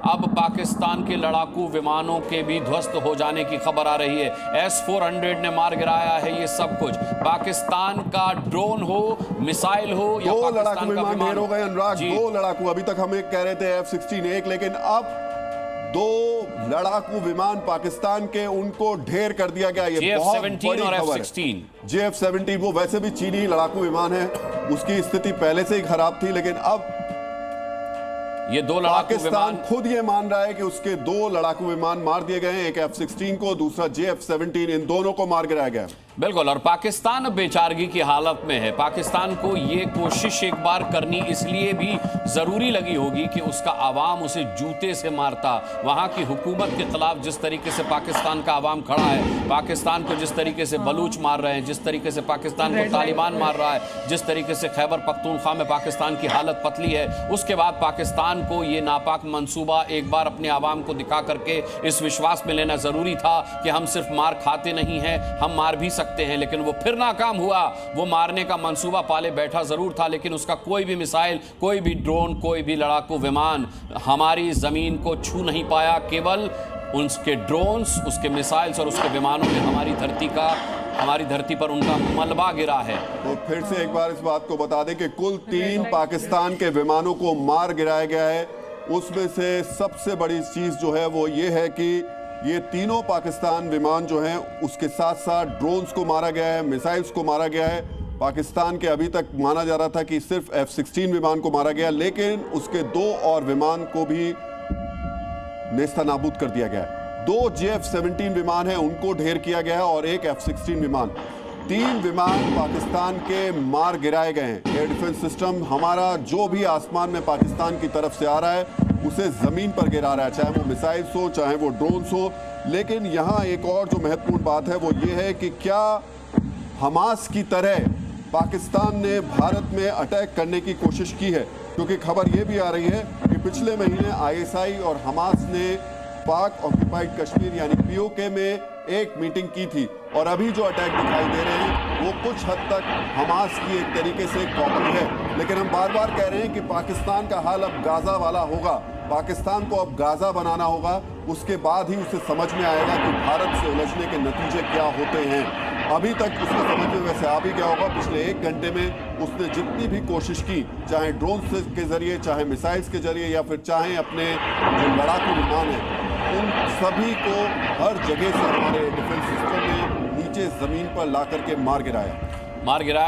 अब पाकिस्तान के लड़ाकू विमानों के भी ध्वस्त हो जाने की खबर आ रही है। S-400 ने मार गिराया है ये सब कुछ। पाकिस्तान का ड्रोन हो, मिसाइल हो या दो पाकिस्तान लड़ाकू का विमान ढेर हो गए अनुराग, दो लड़ाकू। अभी तक हम कह रहे थे F-16 एक, लेकिन अब दो लड़ाकू विमान पाकिस्तान के उनको ढेर कर दिया गया। ये बहुत बड़ी और खबर F-16 JF-17 वो वैसे भी चीनी लड़ाकू विमान है, उसकी स्थिति पहले से ही खराब थी, लेकिन अब ये दो लड़ाकू पाकिस्तान खुद ये मान रहा है कि उसके दो लड़ाकू विमान मार दिए गए हैं, एक F-16 को, दूसरा JF-17, इन दोनों को मार गिराया गया। बिल्कुल, और पाकिस्तान अब बेचारगी की हालत में है। पाकिस्तान को ये कोशिश एक बार करनी इसलिए भी जरूरी लगी होगी कि उसका आवाम उसे जूते से मारता। वहां की हुकूमत के खिलाफ जिस तरीके से पाकिस्तान का आवाम खड़ा है, पाकिस्तान को जिस तरीके से बलूच मार रहे हैं, जिस तरीके से पाकिस्तान को तालिबान मार रहा है, जिस तरीके से खैबर पख्तूनख्वा में पाकिस्तान की हालत पतली है, उसके बाद पाकिस्तान को ये नापाक मंसूबा एक बार अपने आवाम को दिखा करके इस विश्वास में लेना जरूरी था कि हम सिर्फ मार खाते नहीं हैं, हम मार भी सकते हैं। लेकिन वो फिर नाकाम हुआ। वो मारने का मंसूबा पाले बैठा जरूर था, लेकिन उसका कोई भी मिसाइल, कोई भी ड्रोन, कोई भी लड़ाकू विमान हमारी जमीन को छू नहीं पाया। केवल उसके ड्रोन्स, उसके मिसाइल्स और उसके विमानों में हमारी धरती पर उनका मलबा गिरा है। तो फिर से एक बार इस बात को बता दें कि कुल 3 पाकिस्तान के विमानों को मार गिराया गया है। उसमें से सबसे बड़ी चीज जो है वो ये है कि ये तीनों पाकिस्तान विमान जो हैं उसके साथ साथ ड्रोन्स को मारा गया है, मिसाइल्स को मारा गया है। पाकिस्तान के अभी तक माना जा रहा था कि सिर्फ F-16 विमान को मारा गया, लेकिन उसके 2 और विमान को भी नेस्तनाबूद कर दिया गया है। 2 JF-17 विमान हैं, उनको ढेर किया गया है, और एक F-16 विमान। 3 विमान पाकिस्तान के मार गिराए गए हैं। एयर डिफेंस सिस्टम हमारा जो भी आसमान में पाकिस्तान की तरफ से आ रहा है उसे जमीन पर गिरा रहा है, चाहे वो मिसाइल्स हो, चाहे वो ड्रोन्स हो। लेकिन यहाँ एक और जो महत्वपूर्ण बात है वो ये है कि क्या हमास की तरह पाकिस्तान ने भारत में अटैक करने की कोशिश की है? क्योंकि खबर ये भी आ रही है कि पिछले महीने ISI और हमास ने पाक ऑक्यूपाइड कश्मीर यानी POK में एक मीटिंग की थी, और अभी जो अटैक दिखाई दे रहे हैं वो कुछ हद तक हमास की एक तरीके से कॉपी है। लेकिन हम बार बार कह रहे हैं कि पाकिस्तान का हाल अब गाजा वाला होगा। पाकिस्तान को अब गाजा बनाना होगा, उसके बाद ही उसे समझ में आएगा कि भारत से उलझने के नतीजे क्या होते हैं। अभी तक उसको समझ में वैसे आ भी गया होगा। पिछले 1 घंटे में उसने जितनी भी कोशिश की, चाहे ड्रोन के जरिए, चाहे मिसाइल्स के जरिए, या फिर चाहे अपने जो लड़ाकू विमान है, उन सभी को हर जगह से हमारे डिफेंस सिस्टम ने नीचे जमीन पर ला करके मार गिराया।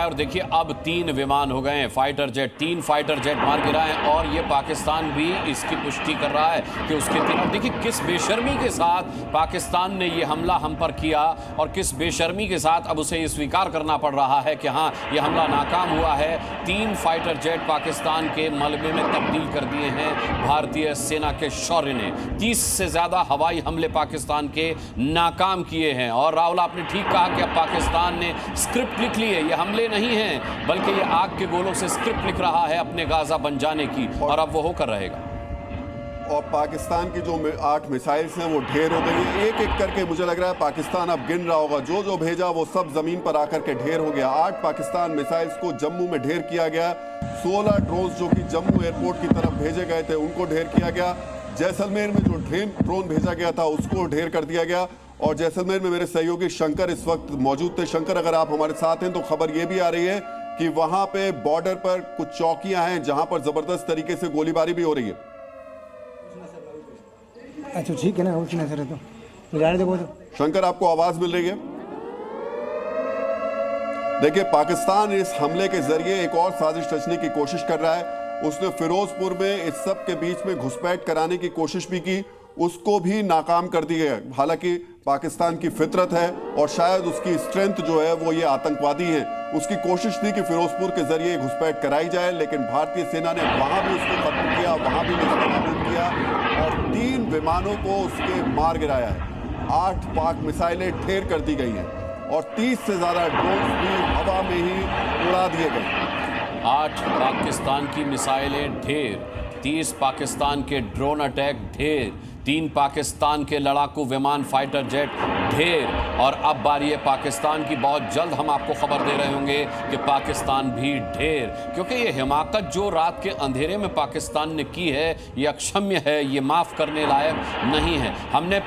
और देखिए अब 3 विमान हो गए हैं, फाइटर जेट, 3 फाइटर जेट मार गिराए हैं, और ये पाकिस्तान भी इसकी पुष्टि कर रहा है कि उसके 3। और देखिए किस बेशर्मी के साथ पाकिस्तान ने ये हमला हम पर किया, और किस बेशर्मी के साथ अब उसे ये स्वीकार करना पड़ रहा है कि हाँ, ये हमला नाकाम हुआ है। 3 फाइटर जेट पाकिस्तान के मलबे में तब्दील कर दिए हैं भारतीय सेना के शौर्य ने। 30 से ज़्यादा हवाई हमले पाकिस्तान के नाकाम किए हैं। और राहुल, आपने ठीक कहा कि अब पाकिस्तान ने स्क्रिप्ट लिख ली है। ये हमले नहीं हैं, बल्कि ये आग के गोलों से स्क्रिप्ट लिख रहा है अपने गाजा बन जाने की, और अब वो होकर रहेगा। और पाकिस्तान की जो 8 मिसाइल्स हैं वो ढेर हो गई है। एक एक करके मुझे लग रहा है पाकिस्तान अब गिन रहा होगा। जो जो भेजा वो सब जमीन पर आकर के ढेर हो गया। 8 पाकिस्तान मिसाइल्स को जम्मू में ढेर किया गया। 16 ड्रोन जो कि जम्मू एयरपोर्ट की तरफ भेजे गए थे उनको ढेर किया गया। जैसलमेर में जो ड्रोन भेजा गया था उसको ढेर कर दिया गया। और जैसलमेर में मेरे सहयोगी शंकर इस वक्त मौजूद थे। शंकर, अगर आप हमारे साथ हैं तो खबर ये भी आ रही है कि वहां पे बॉर्डर पर कुछ चौकियां हैं जहां पर जबरदस्त तरीके से गोलीबारी भी हो रही है। अच्छा ठीक है ना, सर तो शंकर, आपको आवाज मिल रही है? देखिए, पाकिस्तान इस हमले के जरिए एक और साजिश रचने की कोशिश कर रहा है। उसने फिरोजपुर में इस सब के बीच में घुसपैठ कराने की कोशिश भी की, उसको भी नाकाम कर दिया गया। हालांकि पाकिस्तान की फितरत है और शायद उसकी स्ट्रेंथ जो है वो ये आतंकवादी है। उसकी कोशिश थी कि फिरोजपुर के जरिए घुसपैठ कराई जाए, लेकिन भारतीय सेना ने वहां भी उसको खत्म किया, वहां भी नेस्तनाबूद किया, और 3 विमानों को उसके मार गिराया है। 8 पाक मिसाइलें ढेर कर दी गई हैं, और 30 से ज्यादा ड्रोन भी हवा में ही उड़ा दिए गए। 8 पाकिस्तान की मिसाइलें ढेर, 30 पाकिस्तान के ड्रोन अटैक ढेर, 3 पाकिस्तान के लड़ाकू विमान फाइटर जेट ढेर। और अब बारी है पाकिस्तान की। बहुत जल्द हम आपको खबर दे रहे होंगे कि पाकिस्तान भी ढेर, क्योंकि ये हिमाकत जो रात के अंधेरे में पाकिस्तान ने की है, ये अक्षम्य है, ये माफ करने लायक नहीं है। हमने